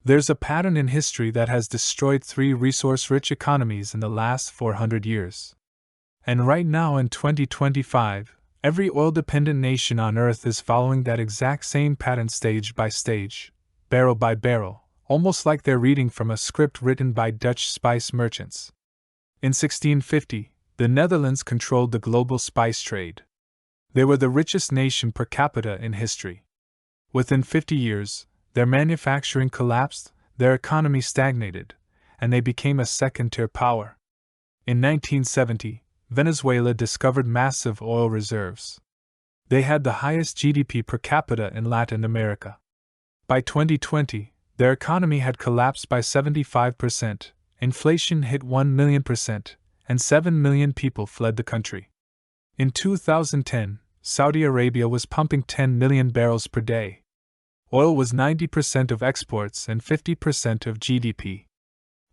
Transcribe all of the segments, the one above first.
There's a pattern in history that has destroyed three resource-rich economies in the last 400 years. And right now in 2025, every oil-dependent nation on Earth is following that exact same pattern stage by stage, barrel by barrel, almost like they're reading from a script written by Dutch spice merchants. In 1650, the Netherlands controlled the global spice trade. They were the richest nation per capita in history. Within 50 years, their manufacturing collapsed, their economy stagnated, and they became a second-tier power. In 1970, Venezuela discovered massive oil reserves. They had the highest GDP per capita in Latin America. By 2020, their economy had collapsed by 75%, inflation hit 1 million%, and 7 million people fled the country. In 2010, Saudi Arabia was pumping 10 million barrels per day. Oil was 90% of exports and 50% of GDP.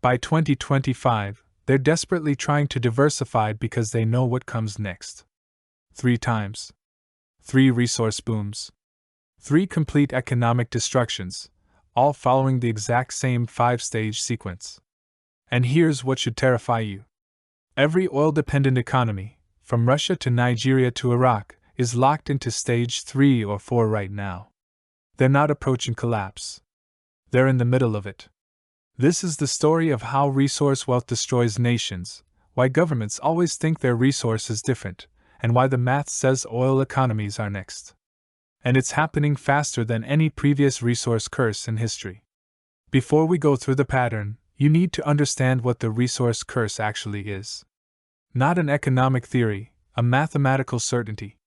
By 2025, they're desperately trying to diversify because they know what comes next. 3 times. 3 resource booms. 3 complete economic destructions, all following the exact same 5-stage sequence. And here's what should terrify you. Every oil-dependent economy, from Russia to Nigeria to Iraq, is locked into stage 3 or 4 right now. They're not approaching collapse. They're in the middle of it. This is the story of how resource wealth destroys nations, why governments always think their resource is different, and why the math says oil economies are next. And it's happening faster than any previous resource curse in history. Before we go through the pattern, you need to understand what the resource curse actually is. Not an economic theory, a mathematical certainty.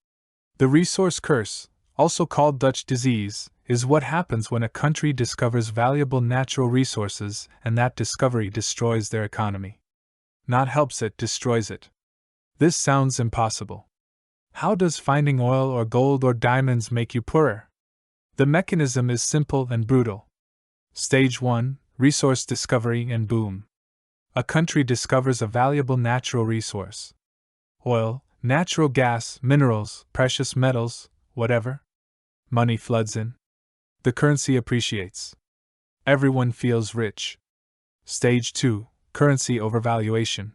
The resource curse, also called Dutch disease, is what happens when a country discovers valuable natural resources and that discovery destroys their economy. Not helps it, destroys it. This sounds impossible. How does finding oil or gold or diamonds make you poorer? The mechanism is simple and brutal. Stage 1, resource discovery and boom. A country discovers a valuable natural resource. Oil, natural gas, minerals, precious metals, whatever. Money floods in. The currency appreciates. Everyone feels rich. Stage 2, currency overvaluation.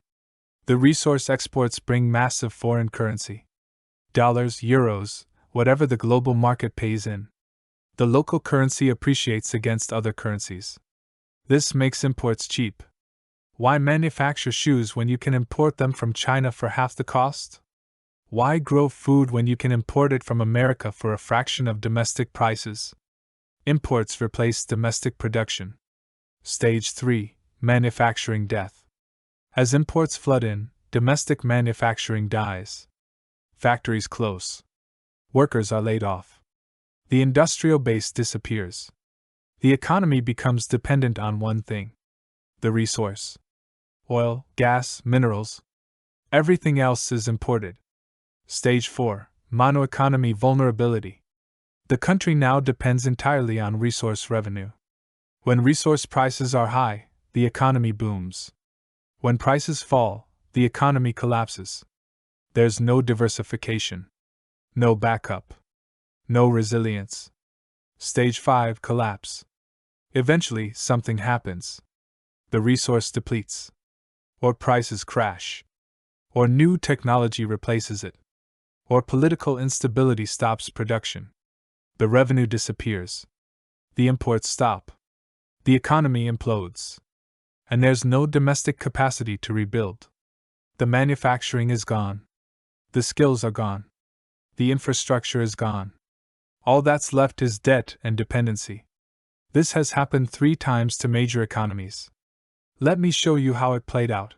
The resource exports bring massive foreign currency. Dollars, euros, whatever the global market pays in. The local currency appreciates against other currencies. This makes imports cheap. Why manufacture shoes when you can import them from China for half the cost? Why grow food when you can import it from America for a fraction of domestic prices? Imports replace domestic production. Stage 3, manufacturing death. As imports flood in, domestic manufacturing dies. Factories close. Workers are laid off. The industrial base disappears. The economy becomes dependent on one thing: the resource. Oil, gas, minerals. Everything else is imported. Stage 4, monoeconomy vulnerability. The country now depends entirely on resource revenue. When resource prices are high, the economy booms. When prices fall, the economy collapses. There's no diversification. No backup. No resilience. Stage 5, collapse. Eventually, something happens. The resource depletes. Or prices crash. Or new technology replaces it. Or political instability stops production. The revenue disappears. The imports stop. The economy implodes. And there's no domestic capacity to rebuild. The manufacturing is gone. The skills are gone. The infrastructure is gone. All that's left is debt and dependency. This has happened 3 times to major economies. Let me show you how it played out.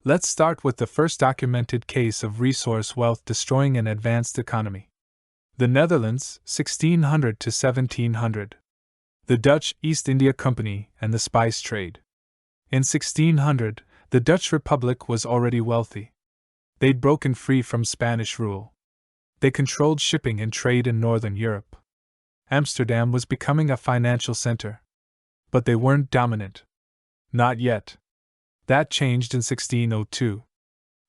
Let's start with the first documented case of resource wealth destroying an advanced economy. The Netherlands, 1600 to 1700. The Dutch East India Company and the spice trade. In 1600, the Dutch Republic was already wealthy. They'd broken free from Spanish rule. They controlled shipping and trade in northern Europe. Amsterdam was becoming a financial center. But they weren't dominant. Not yet. That changed in 1602.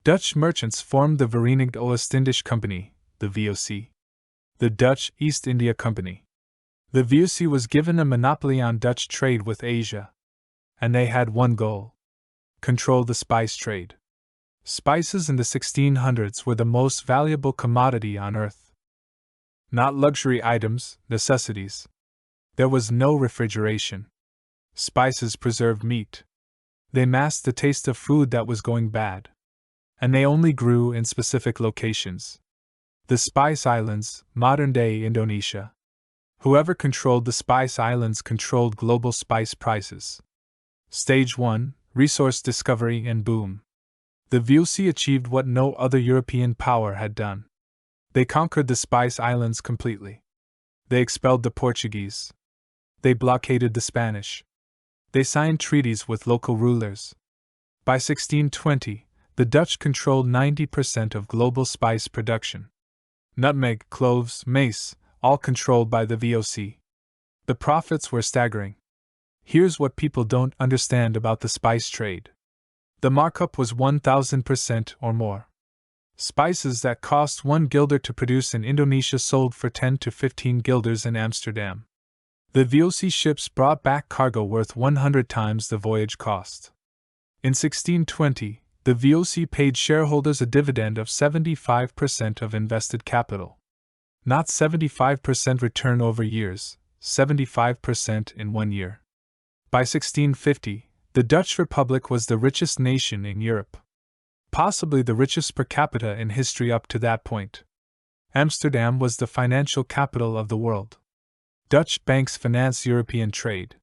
Dutch merchants formed the Verenigde Oost-Indische Company, the VOC. The Dutch East India Company. The VOC was given a monopoly on Dutch trade with Asia. And they had one goal: control the spice trade. Spices in the 1600s were the most valuable commodity on earth. Not luxury items, necessities. There was no refrigeration. Spices preserved meat. They masked the taste of food that was going bad. And they only grew in specific locations. The Spice Islands, modern-day Indonesia. Whoever controlled the Spice Islands controlled global spice prices. Stage 1: Resource discovery and boom. The VOC achieved what no other European power had done. They conquered the Spice Islands completely. They expelled the Portuguese. They blockaded the Spanish. They signed treaties with local rulers. By 1620, the Dutch controlled 90% of global spice production. Nutmeg, cloves, mace, all controlled by the VOC. The profits were staggering. Here's what people don't understand about the spice trade. The markup was 1,000% or more. Spices that cost 1 guilder to produce in Indonesia sold for 10 to 15 guilders in Amsterdam. The VOC ships brought back cargo worth 100 times the voyage cost. In 1620, the VOC paid shareholders a dividend of 75% of invested capital. Not 75% return over years, 75% in 1 year. By 1650, the Dutch Republic was the richest nation in Europe. Possibly the richest per capita in history up to that point. Amsterdam was the financial capital of the world. Dutch banks financed European trade.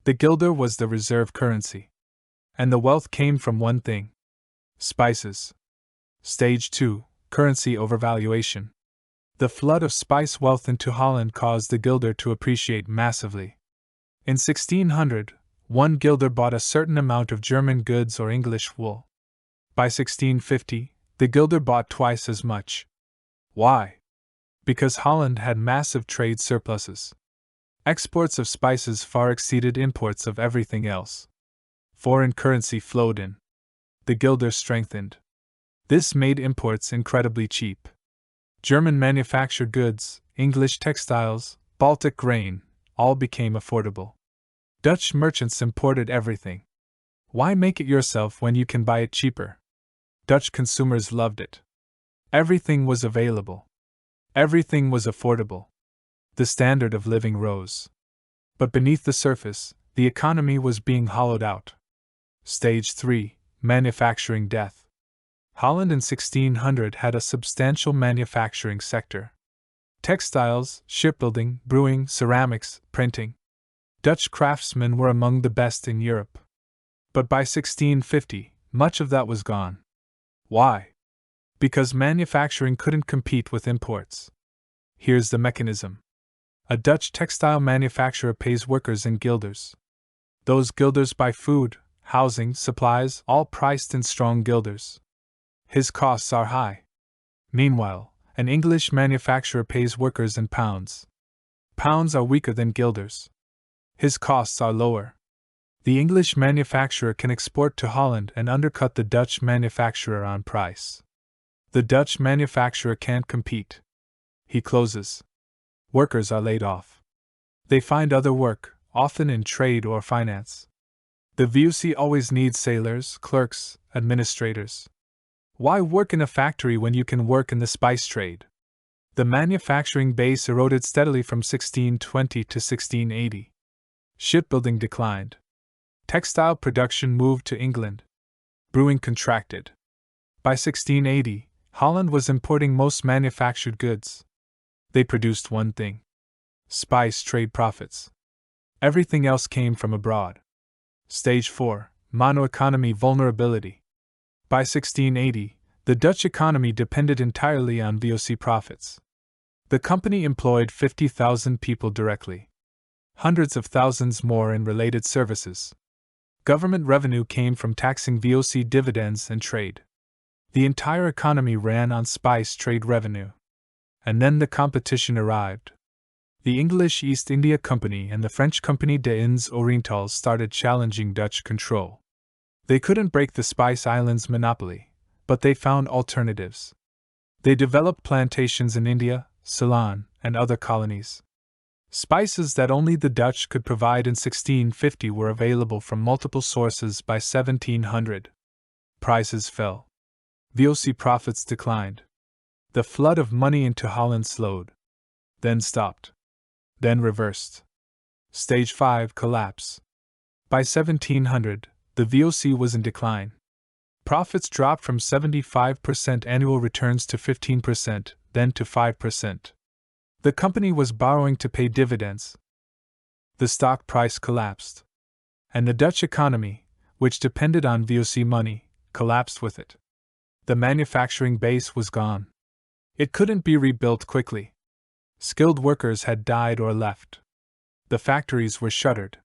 The guilder was the reserve currency. And the wealth came from one thing: spices. Stage 2: Currency overvaluation. The flood of spice wealth into Holland caused the guilder to appreciate massively. In 1600, 1 guilder bought a certain amount of German goods or English wool. By 1650, the guilder bought twice as much. Why? Because Holland had massive trade surpluses. Exports of spices far exceeded imports of everything else. Foreign currency flowed in. The guilder strengthened. This made imports incredibly cheap. German manufactured goods, English textiles, Baltic grain, all became affordable. Dutch merchants imported everything. Why make it yourself when you can buy it cheaper? Dutch consumers loved it. Everything was available. Everything was affordable. The standard of living rose. But beneath the surface, the economy was being hollowed out. Stage 3: Manufacturing death. Holland in 1600 had a substantial manufacturing sector. Textiles, shipbuilding, brewing, ceramics, printing. Dutch craftsmen were among the best in Europe. But by 1650, much of that was gone. Why? Because manufacturing couldn't compete with imports. Here's the mechanism. A Dutch textile manufacturer pays workers in guilders. Those guilders buy food, housing, supplies, all priced in strong guilders. His costs are high. Meanwhile, an English manufacturer pays workers in pounds. Pounds are weaker than guilders. His costs are lower. The English manufacturer can export to Holland and undercut the Dutch manufacturer on price. The Dutch manufacturer can't compete. He closes. Workers are laid off. They find other work, often in trade or finance. The VOC always needs sailors, clerks, administrators. Why work in a factory when you can work in the spice trade? The manufacturing base eroded steadily from 1620 to 1680. Shipbuilding declined. Textile production moved to England. Brewing contracted. By 1680, Holland was importing most manufactured goods. They produced one thing: spice trade profits. Everything else came from abroad. Stage 4: Monoeconomy vulnerability. By 1680, the Dutch economy depended entirely on VOC profits. The company employed 50,000 people directly. Hundreds of thousands more in related services. Government revenue came from taxing VOC dividends and trade. The entire economy ran on spice trade revenue. And then the competition arrived. The English East India Company and the French Compagnie des Indes Orientales started challenging Dutch control. They couldn't break the Spice Islands' monopoly, but they found alternatives. They developed plantations in India, Ceylon, and other colonies. Spices that only the Dutch could provide in 1650 were available from multiple sources by 1700. Prices fell. VOC profits declined. The flood of money into Holland slowed. Then stopped. Then reversed. Stage 5 collapse. By 1700, the VOC was in decline. Profits dropped from 75% annual returns to 15%, then to 5%. The company was borrowing to pay dividends. The stock price collapsed. And the Dutch economy, which depended on VOC money, collapsed with it. The manufacturing base was gone. It couldn't be rebuilt quickly. Skilled workers had died or left. The factories were shuttered.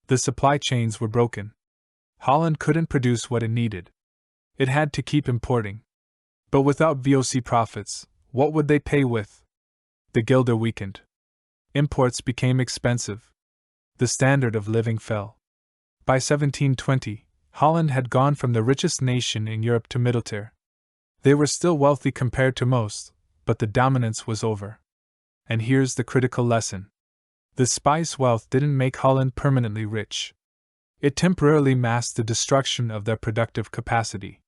The supply chains were broken. Holland couldn't produce what it needed. It had to keep importing. But without VOC profits, what would they pay with? The guilder weakened. Imports became expensive. The standard of living fell. By 1720, Holland had gone from the richest nation in Europe to middle tier. They were still wealthy compared to most, but the dominance was over. And here's the critical lesson. The spice wealth didn't make Holland permanently rich. It temporarily masked the destruction of their productive capacity.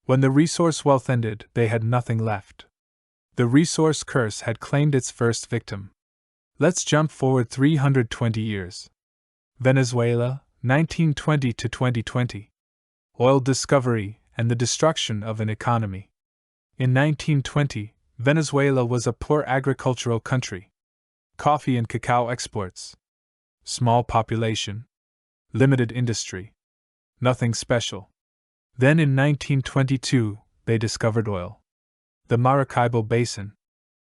When the resource wealth ended, they had nothing left. The resource curse had claimed its first victim. Let's jump forward 320 years. Venezuela, 1920 to 2020. Oil discovery and the destruction of an economy. In 1920, Venezuela was a poor agricultural country. Coffee and cacao exports. Small population. Limited industry. Nothing special. Then in 1922, they discovered oil. The Maracaibo Basin.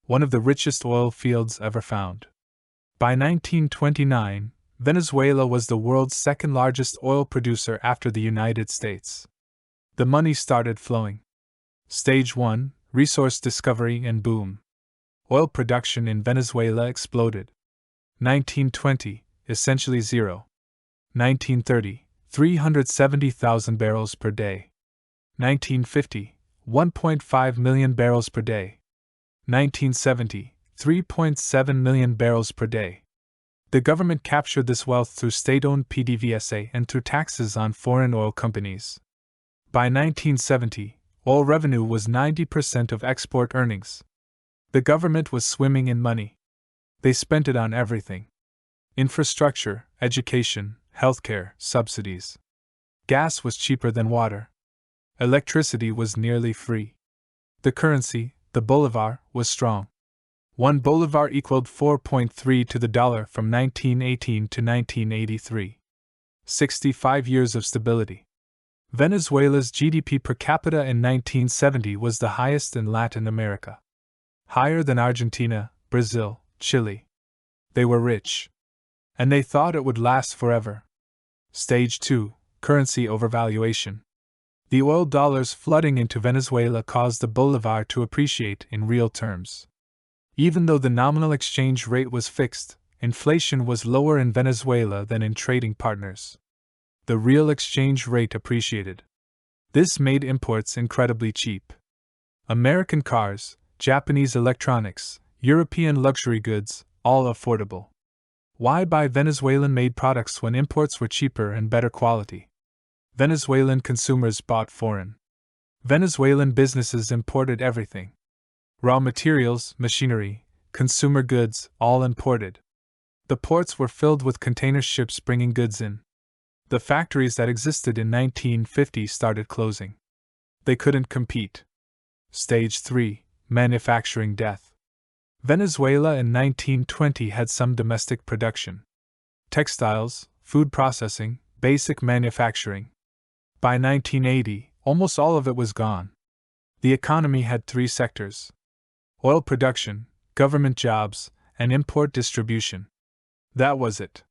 One of the richest oil fields ever found. By 1929, Venezuela was the world's second largest oil producer after the United States. The money started flowing. Stage 1, resource discovery and boom. Oil production in Venezuela exploded. 1920, essentially zero. 1930, 370,000 barrels per day. 1950, 1.5 million barrels per day. 1970, 3.7 million barrels per day. The government captured this wealth through state-owned PDVSA and through taxes on foreign oil companies. By 1970, oil revenue was 90% of export earnings. The government was swimming in money. They spent it on everything. Infrastructure, education, healthcare, subsidies. Gas was cheaper than water. Electricity was nearly free. The currency, the bolivar, was strong. 1 bolivar equaled 4.3 to the dollar from 1918 to 1983. 65 years of stability. Venezuela's GDP per capita in 1970 was the highest in Latin America. Higher than Argentina, Brazil, Chile. They were rich. And they thought it would last forever. Stage 2, currency overvaluation. The oil dollars flooding into Venezuela caused the bolivar to appreciate in real terms. Even though the nominal exchange rate was fixed, inflation was lower in Venezuela than in trading partners. The real exchange rate appreciated. This made imports incredibly cheap. American cars, Japanese electronics, European luxury goods, all affordable. Why buy Venezuelan-made products when imports were cheaper and better quality? Venezuelan consumers bought foreign. Venezuelan businesses imported everything. Raw materials, machinery, consumer goods, all imported. The ports were filled with container ships bringing goods in. The factories that existed in 1950 started closing. They couldn't compete. Stage 3, manufacturing death. Venezuela in 1920 had some domestic production. Textiles, food processing, basic manufacturing. By 1980, almost all of it was gone. The economy had 3 sectors: oil production, government jobs, and import distribution. That was it.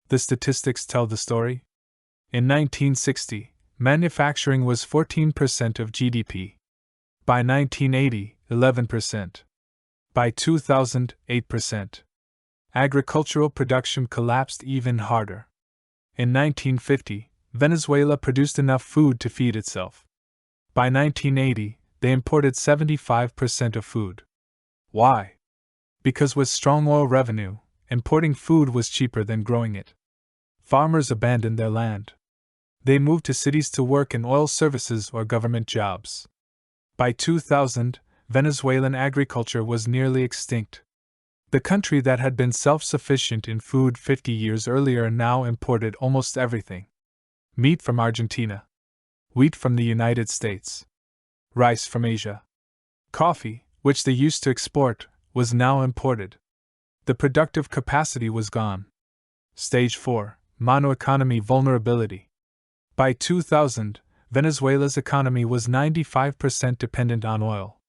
The statistics tell the story. In 1960, manufacturing was 14% of GDP. By 1980, 11%. By 2000, 8%. Agricultural production collapsed even harder. In 1950, Venezuela produced enough food to feed itself. By 1980, they imported 75% of food. Why? Because with strong oil revenue, importing food was cheaper than growing it. Farmers abandoned their land. They moved to cities to work in oil services or government jobs. By 2000, Venezuelan agriculture was nearly extinct. The country that had been self-sufficient in food 50 years earlier now imported almost everything. Meat from Argentina. Wheat from the United States. Rice from Asia. Coffee, which they used to export, was now imported. The productive capacity was gone. Stage 4. Monoeconomy vulnerability. By 2000, Venezuela's economy was 95% dependent on oil.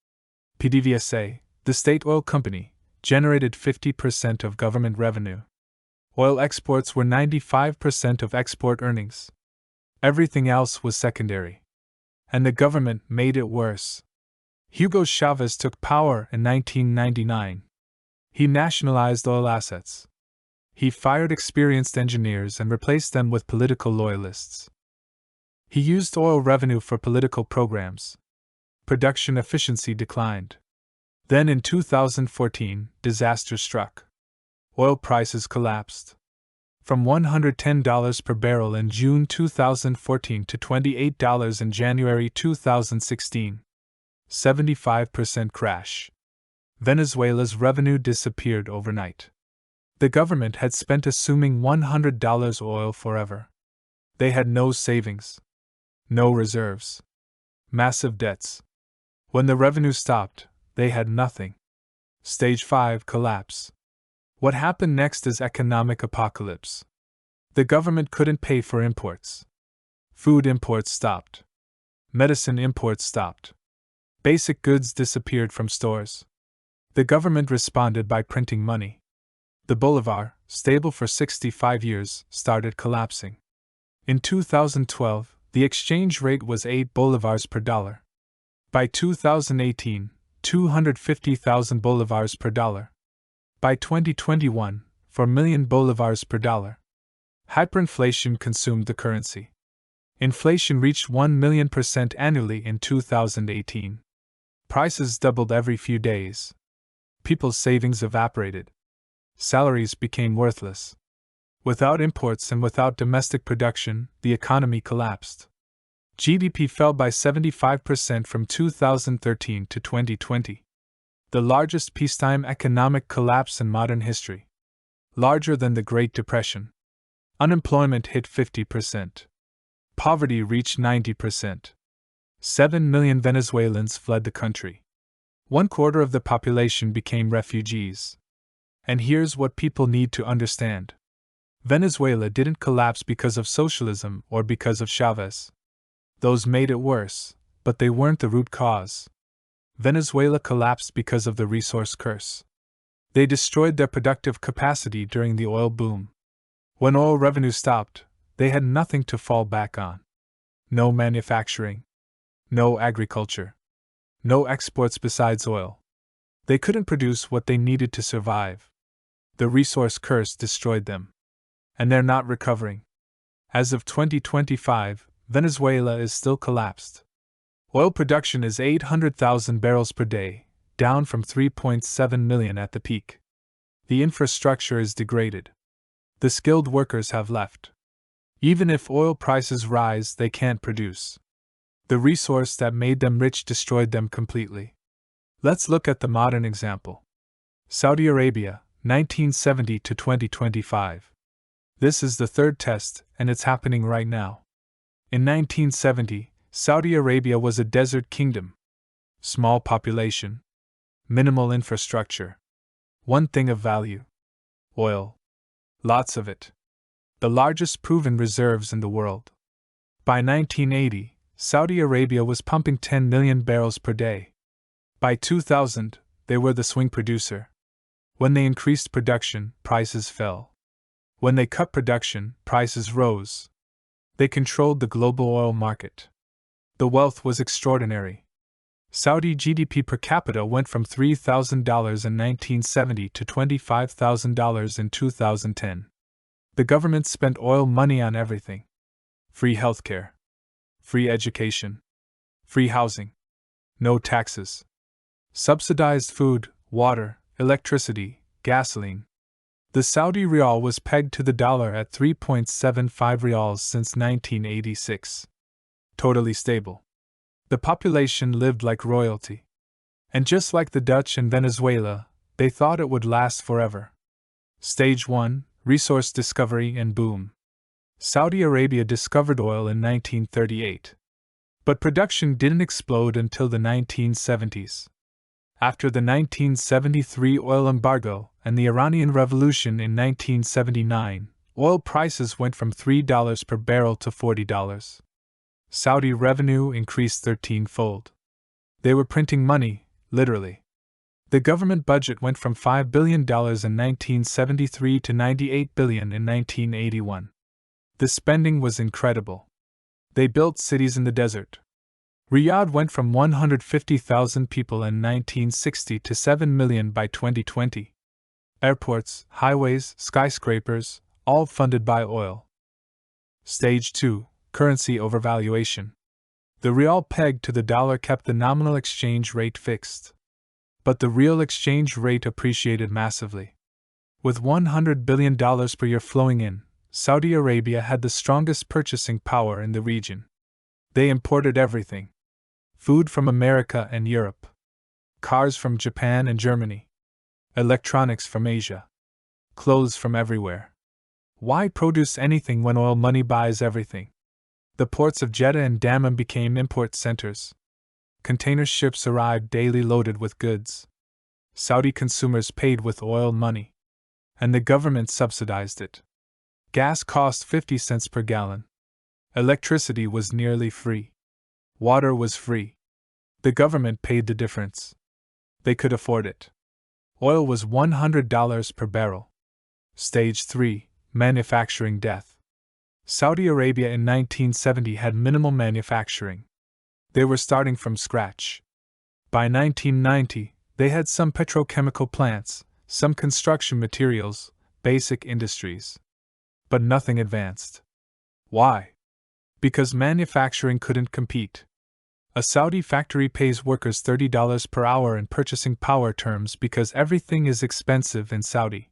PDVSA, the state oil company, generated 50% of government revenue. Oil exports were 95% of export earnings. Everything else was secondary. And the government made it worse. Hugo Chavez took power in 1999. He nationalized oil assets. He fired experienced engineers and replaced them with political loyalists. He used oil revenue for political programs. Production efficiency declined. Then in 2014, disaster struck. Oil prices collapsed. From $110 per barrel in June 2014 to $28 in January 2016. 75% crash. Venezuela's revenue disappeared overnight. The government had spent assuming $100 oil forever. They had no savings. No reserves. Massive debts. When the revenue stopped, they had nothing. Stage 5 collapse. What happened next is economic apocalypse. The government couldn't pay for imports. Food imports stopped. Medicine imports stopped. Basic goods disappeared from stores. The government responded by printing money. The bolivar, stable for 65 years, started collapsing. In 2012, the exchange rate was 8 bolivars per dollar. By 2018, 250,000 bolivars per dollar. By 2021, 4 million bolivars per dollar. Hyperinflation consumed the currency. Inflation reached 1 million% annually in 2018. Prices doubled every few days. People's savings evaporated. Salaries became worthless. Without imports and without domestic production, the economy collapsed. GDP fell by 75% from 2013 to 2020. The largest peacetime economic collapse in modern history. Larger than the Great Depression. Unemployment hit 50%. Poverty reached 90%. 7 million Venezuelans fled the country. 1/4 of the population became refugees. And here's what people need to understand. Venezuela didn't collapse because of socialism or because of Chavez. Those made it worse, but they weren't the root cause. Venezuela collapsed because of the resource curse. They destroyed their productive capacity during the oil boom. When oil revenue stopped, they had nothing to fall back on. No manufacturing. No agriculture. No exports besides oil. They couldn't produce what they needed to survive. The resource curse destroyed them. And they're not recovering. As of 2025, Venezuela is still collapsed. Oil production is 800,000 barrels per day, down from 3.7 million at the peak. The infrastructure is degraded. The skilled workers have left. Even if oil prices rise, they can't produce. The resource that made them rich destroyed them completely. Let's look at the modern example. Saudi Arabia, 1970 to 2025. This is the third test, and it's happening right now. In 1970, Saudi Arabia was a desert kingdom. Small population. Minimal infrastructure. One thing of value. Oil. Lots of it. The largest proven reserves in the world. By 1980, Saudi Arabia was pumping 10 million barrels per day. By 2000, they were the swing producer. When they increased production, prices fell. When they cut production, prices rose. They controlled the global oil market. The wealth was extraordinary. Saudi GDP per capita went from $3,000 in 1970 to $25,000 in 2010. The government spent oil money on everything. Free healthcare. Free education. Free housing. No taxes. Subsidized food, water, electricity, gasoline. The Saudi rial was pegged to the dollar at 3.75 rials since 1986. Totally stable. The population lived like royalty. And just like the Dutch and Venezuela, they thought it would last forever. Stage 1: Resource discovery and boom. Saudi Arabia discovered oil in 1938. But production didn't explode until the 1970s. After the 1973 oil embargo and the Iranian Revolution in 1979, oil prices went from $3 per barrel to $40. Saudi revenue increased 13-fold. They were printing money, literally. The government budget went from $5 billion in 1973 to $98 billion in 1981. The spending was incredible. They built cities in the desert. Riyadh went from 150,000 people in 1960 to 7 million by 2020. Airports, highways, skyscrapers, all funded by oil. Stage 2: Currency overvaluation. The rial pegged to the dollar kept the nominal exchange rate fixed. But the real exchange rate appreciated massively. With $100 billion per year flowing in, Saudi Arabia had the strongest purchasing power in the region. They imported everything: food from America and Europe, cars from Japan and Germany, electronics from Asia, clothes from everywhere. Why produce anything when oil money buys everything? The ports of Jeddah and Dammam became import centers. Container ships arrived daily loaded with goods. Saudi consumers paid with oil money, and the government subsidized it. Gas cost 50 cents per gallon. Electricity was nearly free. Water was free. The government paid the difference. They could afford it. Oil was $100 per barrel. Stage 3: Manufacturing death. Saudi Arabia in 1970 had minimal manufacturing. They were starting from scratch. By 1990, they had some petrochemical plants, some construction materials, basic industries. But nothing advanced. Why? Because manufacturing couldn't compete. A Saudi factory pays workers $30 per hour in purchasing power terms because everything is expensive in Saudi.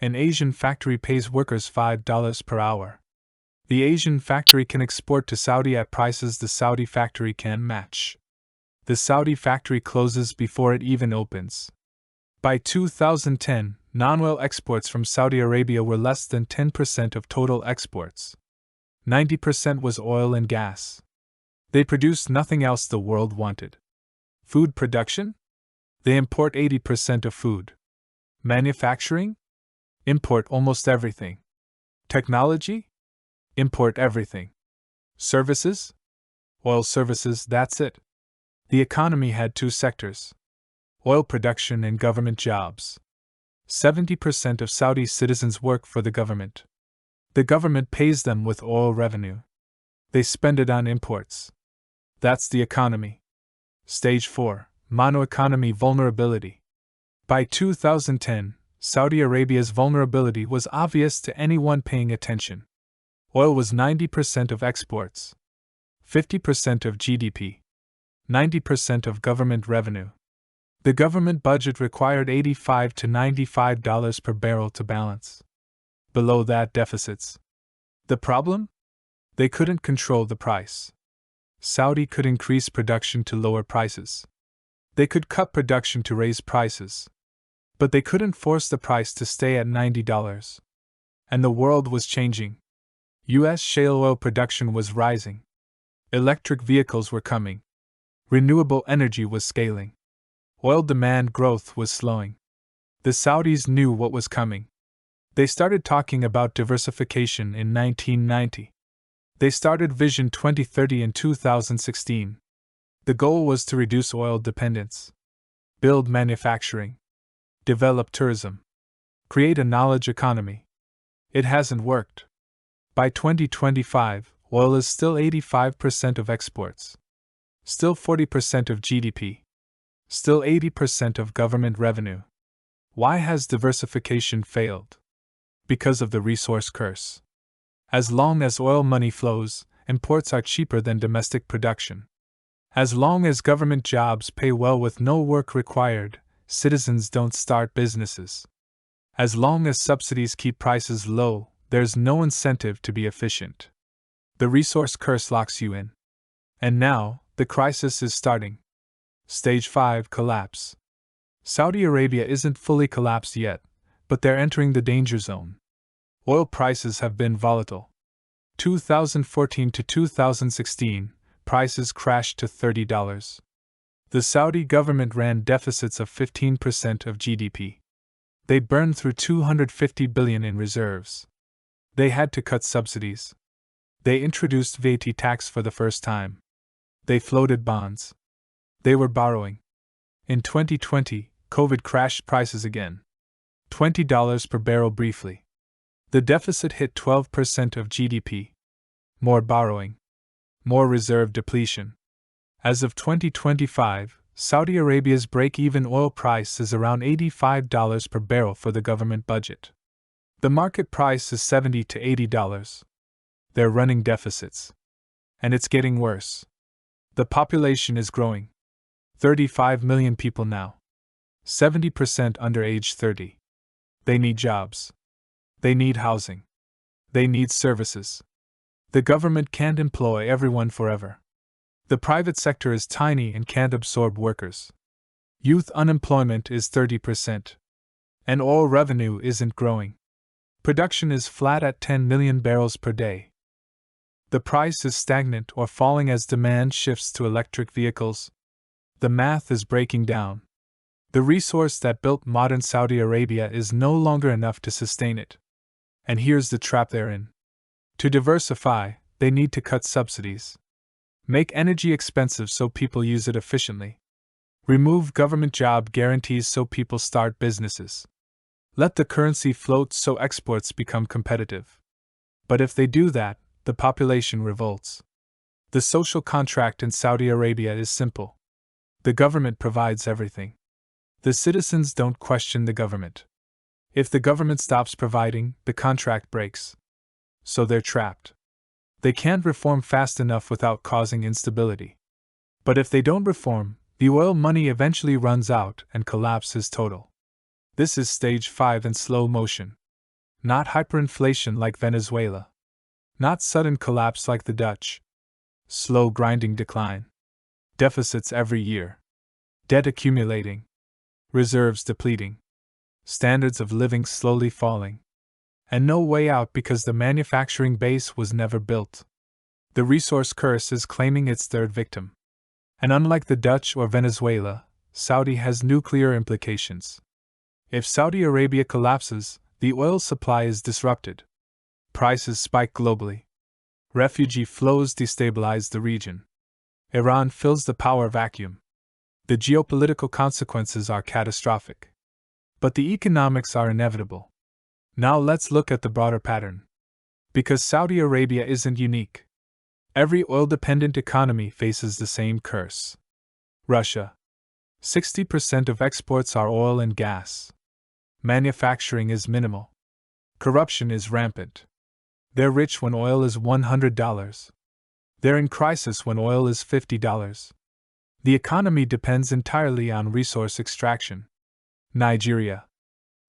An Asian factory pays workers $5 per hour. The Asian factory can export to Saudi at prices the Saudi factory can't match. The Saudi factory closes before it even opens. By 2010, non-oil exports from Saudi Arabia were less than 10% of total exports. 90% was oil and gas. They produced nothing else the world wanted. Food production? They import 80% of food. Manufacturing? Import almost everything. Technology? Import everything. Services? Oil services, that's it. The economy had two sectors: oil production and government jobs. 70% of Saudi citizens work for the government. The government pays them with oil revenue. They spend it on imports. That's the economy. Stage 4: Monoeconomy vulnerability. By 2010, Saudi Arabia's vulnerability was obvious to anyone paying attention. Oil was 90% of exports, 50% of GDP, 90% of government revenue. The government budget required $85 to $95 per barrel to balance. Below that, deficits. The problem? They couldn't control the price. Saudi could increase production to lower prices. They could cut production to raise prices. But they couldn't force the price to stay at $90. And the world was changing. U.S. shale oil production was rising. Electric vehicles were coming. Renewable energy was scaling. Oil demand growth was slowing. The Saudis knew what was coming. They started talking about diversification in 1990. They started Vision 2030 in 2016. The goal was to reduce oil dependence, build manufacturing, develop tourism, create a knowledge economy. It hasn't worked. By 2025, oil is still 85% of exports, still 40% of GDP, still 80% of government revenue. Why has diversification failed? Because of the resource curse. As long as oil money flows, imports are cheaper than domestic production. As long as government jobs pay well with no work required, citizens don't start businesses. As long as subsidies keep prices low, there's no incentive to be efficient. The resource curse locks you in. And now, the crisis is starting. Stage 5 collapse. Saudi Arabia isn't fully collapsed yet, but they're entering the danger zone. Oil prices have been volatile. 2014 to 2016, prices crashed to $30. The Saudi government ran deficits of 15% of GDP. They burned through $250 billion in reserves. They had to cut subsidies. They introduced VAT tax for the first time. They floated bonds. They were borrowing. In 2020, COVID crashed prices again. $20 per barrel briefly. The deficit hit 12% of GDP. More borrowing. More reserve depletion. As of 2025, Saudi Arabia's break-even oil price is around $85 per barrel for the government budget. The market price is $70 to $80. They're running deficits. And it's getting worse. The population is growing. 35 million people now. 70% under age 30. They need jobs. They need housing. They need services. The government can't employ everyone forever. The private sector is tiny and can't absorb workers. Youth unemployment is 30%. And oil revenue isn't growing. Production is flat at 10 million barrels per day. The price is stagnant or falling as demand shifts to electric vehicles. The math is breaking down. The resource that built modern Saudi Arabia is no longer enough to sustain it. And here's the trap they're in. To diversify, they need to cut subsidies. Make energy expensive so people use it efficiently. Remove government job guarantees so people start businesses. Let the currency float so exports become competitive. But if they do that, the population revolts. The social contract in Saudi Arabia is simple. The government provides everything. The citizens don't question the government. If the government stops providing, the contract breaks. So they're trapped. They can't reform fast enough without causing instability. But if they don't reform, the oil money eventually runs out and collapse is total. This is stage 5 in slow motion. Not hyperinflation like Venezuela. Not sudden collapse like the Dutch. Slow grinding decline. Deficits every year. Debt accumulating. Reserves depleting. Standards of living slowly falling. And no way out because the manufacturing base was never built. The resource curse is claiming its third victim. And unlike the Dutch or Venezuela, Saudi has nuclear implications. If Saudi Arabia collapses, the oil supply is disrupted. Prices spike globally. Refugee flows destabilize the region. Iran fills the power vacuum. The geopolitical consequences are catastrophic. But the economics are inevitable. Now let's look at the broader pattern. Because Saudi Arabia isn't unique. Every oil-dependent economy faces the same curse. Russia. 60% of exports are oil and gas. Manufacturing is minimal. Corruption is rampant. They're rich when oil is $100. They're in crisis when oil is $50. The economy depends entirely on resource extraction. Nigeria.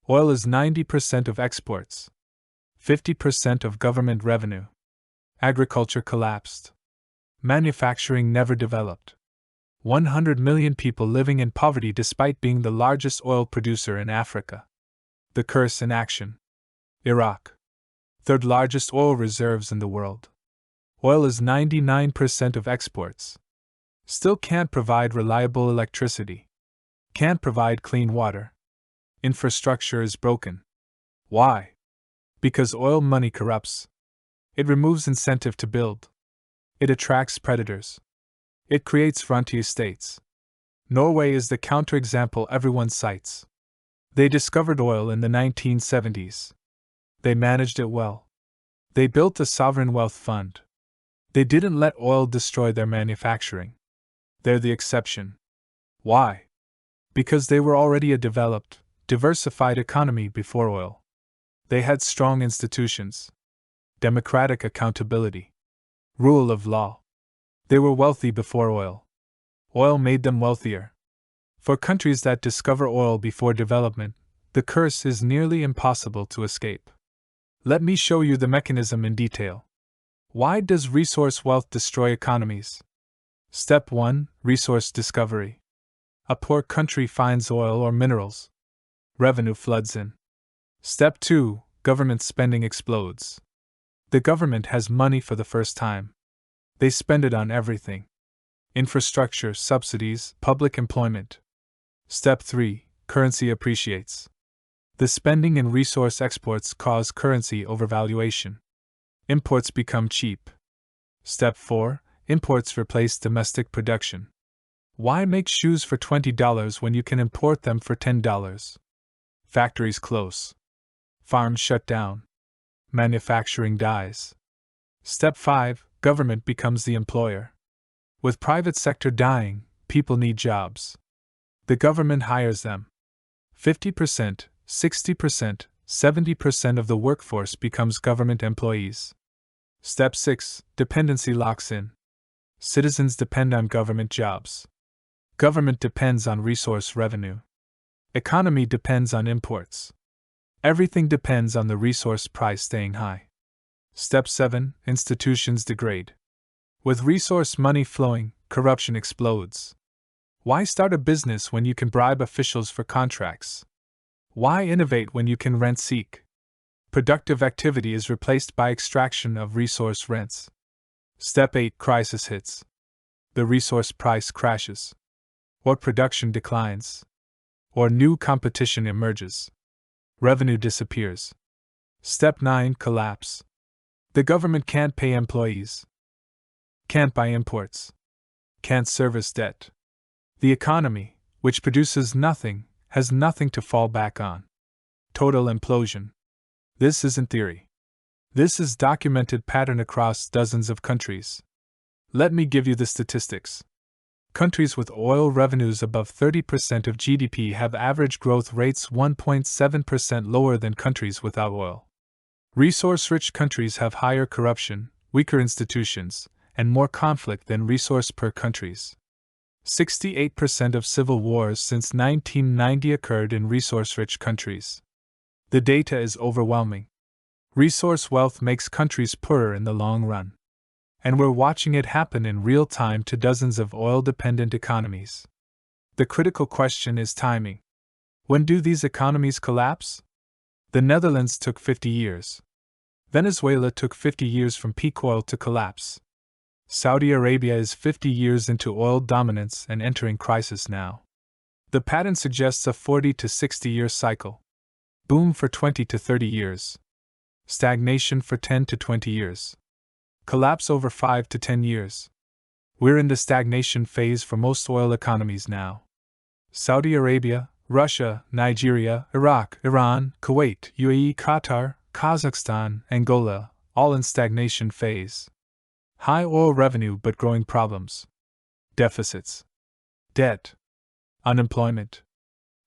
Oil is 90% of exports. 50% of government revenue. Agriculture collapsed. Manufacturing never developed. 100 million people living in poverty despite being the largest oil producer in Africa. The curse in action. Iraq. Third largest oil reserves in the world. Oil is 99% of exports. Still can't provide reliable electricity. Can't provide clean water. Infrastructure is broken. Why? Because oil money corrupts. It removes incentive to build. It attracts predators. It creates frontier states. Norway is the counterexample everyone cites. They discovered oil in the 1970s. They managed it well. They built a sovereign wealth fund. They didn't let oil destroy their manufacturing. They're the exception. Why? Because they were already a developed, diversified economy before oil. They had strong institutions. Democratic accountability. Rule of law. They were wealthy before oil. Oil made them wealthier. For countries that discover oil before development, The curse is nearly impossible to escape. Let me show you the mechanism in detail. Why does resource wealth destroy economies? Step 1. Resource discovery. A poor country finds oil or minerals. Revenue floods in. Step 2. Government spending explodes. The government has money for the first time. They spend it on everything: infrastructure, subsidies, public employment. Step 3. Currency appreciates. The spending in resource exports cause currency overvaluation. Imports become cheap. Step 4. Imports replace domestic production. Why make shoes for $20 when you can import them for $10? Factories close. Farms shut down. Manufacturing dies. Step 5. Government becomes the employer. With private sector dying, people need jobs. The government hires them. 50%, 60%, 70% of the workforce becomes government employees. Step 6. Dependency locks in. Citizens depend on government jobs. Government depends on resource revenue. Economy depends on imports. Everything depends on the resource price staying high. Step 7. Institutions degrade. With resource money flowing, corruption explodes. Why start a business when you can bribe officials for contracts? Why innovate when you can rent seek? Productive activity is replaced by extraction of resource rents. Step 8. Crisis hits. The resource price crashes. Or production declines. Or new competition emerges. Revenue disappears. Step 9. Collapse. The government can't pay employees. Can't buy imports. Can't service debt. The economy, which produces nothing, has nothing to fall back on. Total implosion. This isn't theory. This is documented pattern across dozens of countries. Let me give you the statistics. Countries with oil revenues above 30% of GDP have average growth rates 1.7% lower than countries without oil. Resource-rich countries have higher corruption, weaker institutions, and more conflict than resource-poor countries. 68% of civil wars since 1990 occurred in resource-rich countries. The data is overwhelming. Resource wealth makes countries poorer in the long run. And we're watching it happen in real time to dozens of oil-dependent economies. The critical question is timing. When do these economies collapse? The Netherlands took 50 years. Venezuela took 50 years from peak oil to collapse. Saudi Arabia is 50 years into oil dominance and entering crisis now. The pattern suggests a 40 to 60 year cycle. Boom for 20 to 30 years. Stagnation for 10 to 20 years. Collapse over 5 to 10 years. We're in the stagnation phase for most oil economies now. Saudi Arabia, Russia, Nigeria, Iraq, Iran, Kuwait, UAE, Qatar, Kazakhstan, Angola, all in stagnation phase. High oil revenue but growing problems. Deficits. Debt. Unemployment.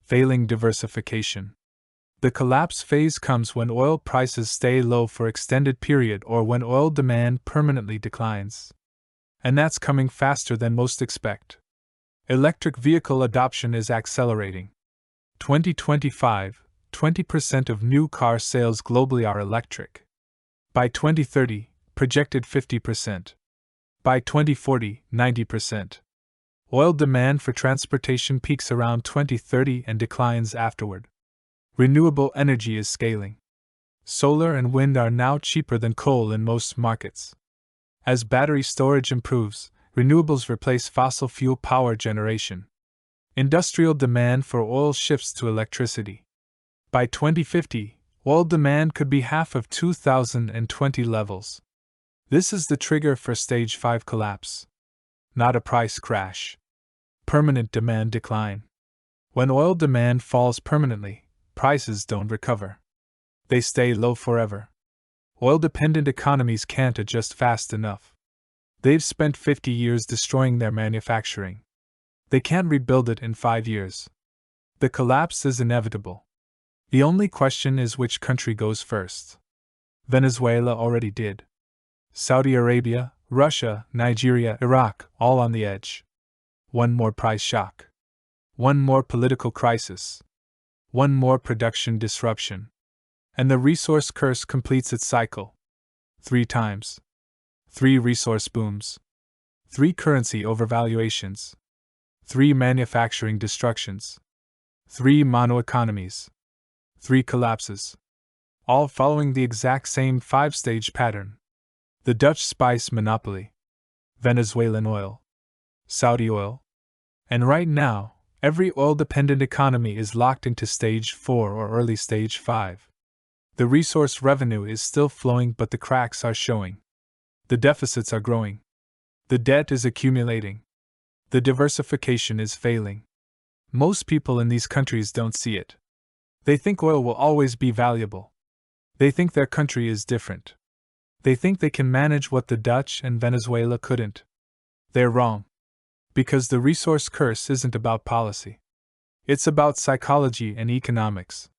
Failing diversification. The collapse phase comes when oil prices stay low for extended period or when oil demand permanently declines. And that's coming faster than most expect. Electric vehicle adoption is accelerating. 2025, 20% of new car sales globally are electric. By 2030, projected 50%. By 2040, 90%. Oil demand for transportation peaks around 2030 and declines afterward. Renewable energy is scaling. Solar and wind are now cheaper than coal in most markets. As battery storage improves, renewables replace fossil fuel power generation. Industrial demand for oil shifts to electricity. By 2050, oil demand could be half of 2020 levels. This is the trigger for Stage 5 collapse. Not a price crash. Permanent demand decline. When oil demand falls permanently, prices don't recover. They stay low forever. Oil-dependent economies can't adjust fast enough. They've spent 50 years destroying their manufacturing. They can't rebuild it in 5 years. The collapse is inevitable. The only question is which country goes first. Venezuela already did. Saudi Arabia, Russia, Nigeria, Iraq, all on the edge. One more price shock. One more political crisis. one more production disruption, and the resource curse completes its cycle. 3 times. 3 resource booms. 3 currency overvaluations. 3 manufacturing destructions. 3 monoeconomies. 3 collapses. All following the exact same 5-stage pattern. The Dutch spice monopoly. Venezuelan oil. Saudi oil. And right now, every oil-dependent economy is locked into stage 4 or early stage 5. The resource revenue is still flowing, but the cracks are showing. The deficits are growing. The debt is accumulating. The diversification is failing. Most people in these countries don't see it. They think oil will always be valuable. They think their country is different. They think they can manage what the Dutch and Venezuela couldn't. They're wrong. Because the resource curse isn't about policy. It's about psychology and economics.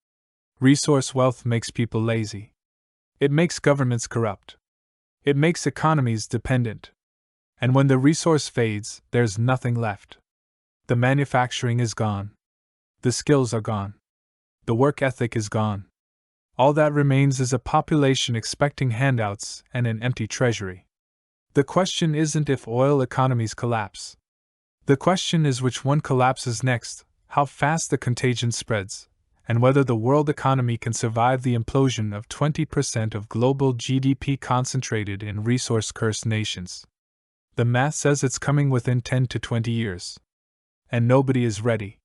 Resource wealth makes people lazy. It makes governments corrupt. It makes economies dependent. And when the resource fades, there's nothing left. The manufacturing is gone. The skills are gone. The work ethic is gone. All that remains is a population expecting handouts and an empty treasury. The question isn't if oil economies collapse. The question is which one collapses next, how fast the contagion spreads, and whether the world economy can survive the implosion of 20% of global GDP concentrated in resource-cursed nations. The math says it's coming within 10 to 20 years. And nobody is ready.